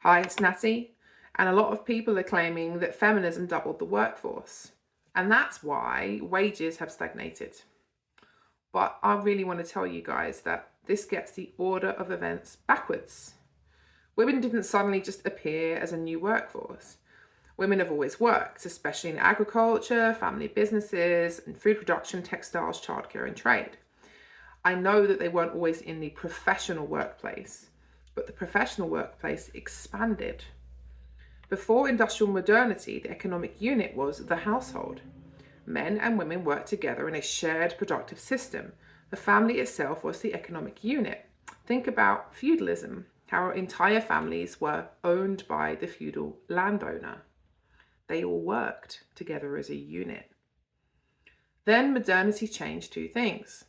Hi, it's Natty, and a lot of people are claiming that feminism doubled the workforce, and that's why wages have stagnated. But I really want to tell you guys that this gets the order of events backwards. Women didn't suddenly just appear as a new workforce. Women have always worked, especially in agriculture, family businesses, and food production, textiles, childcare, and trade. I know that they weren't always in the professional workplace, but the professional workplace expanded. Before industrial modernity, the economic unit was the household. Men and women worked together in a shared productive system. The family itself was the economic unit. Think about feudalism, how entire families were owned by the feudal landowner. They all worked together as a unit. Then modernity changed two things.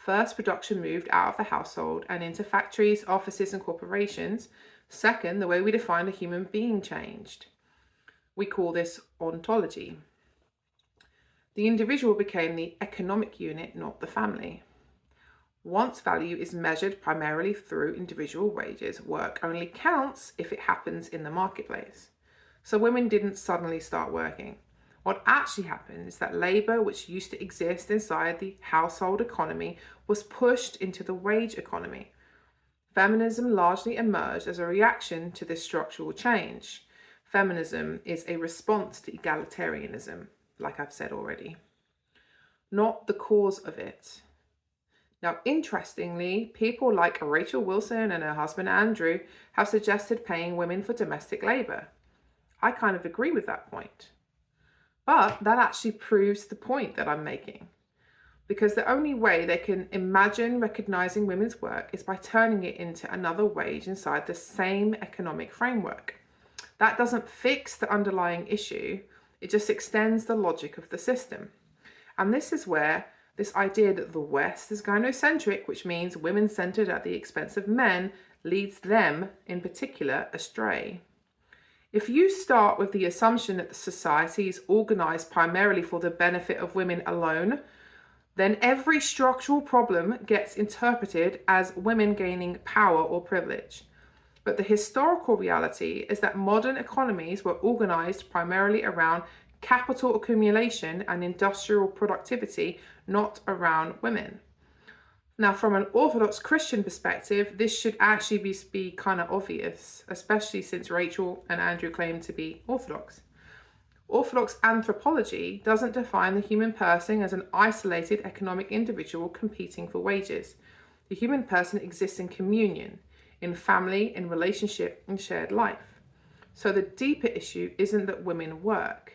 First, production moved out of the household and into factories, offices, and corporations. Second, the way we define a human being changed. We call this ontology. The individual became the economic unit, not the family. Once value is measured primarily through individual wages, work only counts if it happens in the marketplace. So women didn't suddenly start working. What actually happened is that labor, which used to exist inside the household economy, was pushed into the wage economy. Feminism largely emerged as a reaction to this structural change. Feminism is a response to egalitarianism, like I've said already, not the cause of it. Now, interestingly, people like Rachel Wilson and her husband Andrew have suggested paying women for domestic labor. I kind of agree with that point. But that actually proves the point that I'm making. Because the only way they can imagine recognizing women's work is by turning it into another wage inside the same economic framework. That doesn't fix the underlying issue, it just extends the logic of the system. And this is where this idea that the West is gynocentric, which means women centered at the expense of men, leads them, in particular, astray. If you start with the assumption that the society is organized primarily for the benefit of women alone, then every structural problem gets interpreted as women gaining power or privilege. But the historical reality is that modern economies were organized primarily around capital accumulation and industrial productivity, not around women. Now, from an Orthodox Christian perspective, this should actually be kind of obvious, especially since Rachel and Andrew claim to be Orthodox. Orthodox anthropology doesn't define the human person as an isolated economic individual competing for wages. The human person exists in communion, in family, in relationship, and shared life. So the deeper issue isn't that women work.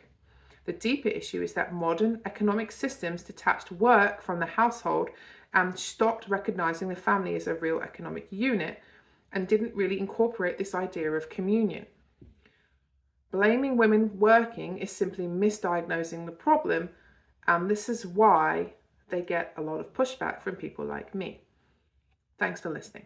The deeper issue is that modern economic systems detached work from the household and stopped recognizing the family as a real economic unit and didn't really incorporate this idea of communion. Blaming women working is simply misdiagnosing the problem, and this is why they get a lot of pushback from people like me. Thanks for listening.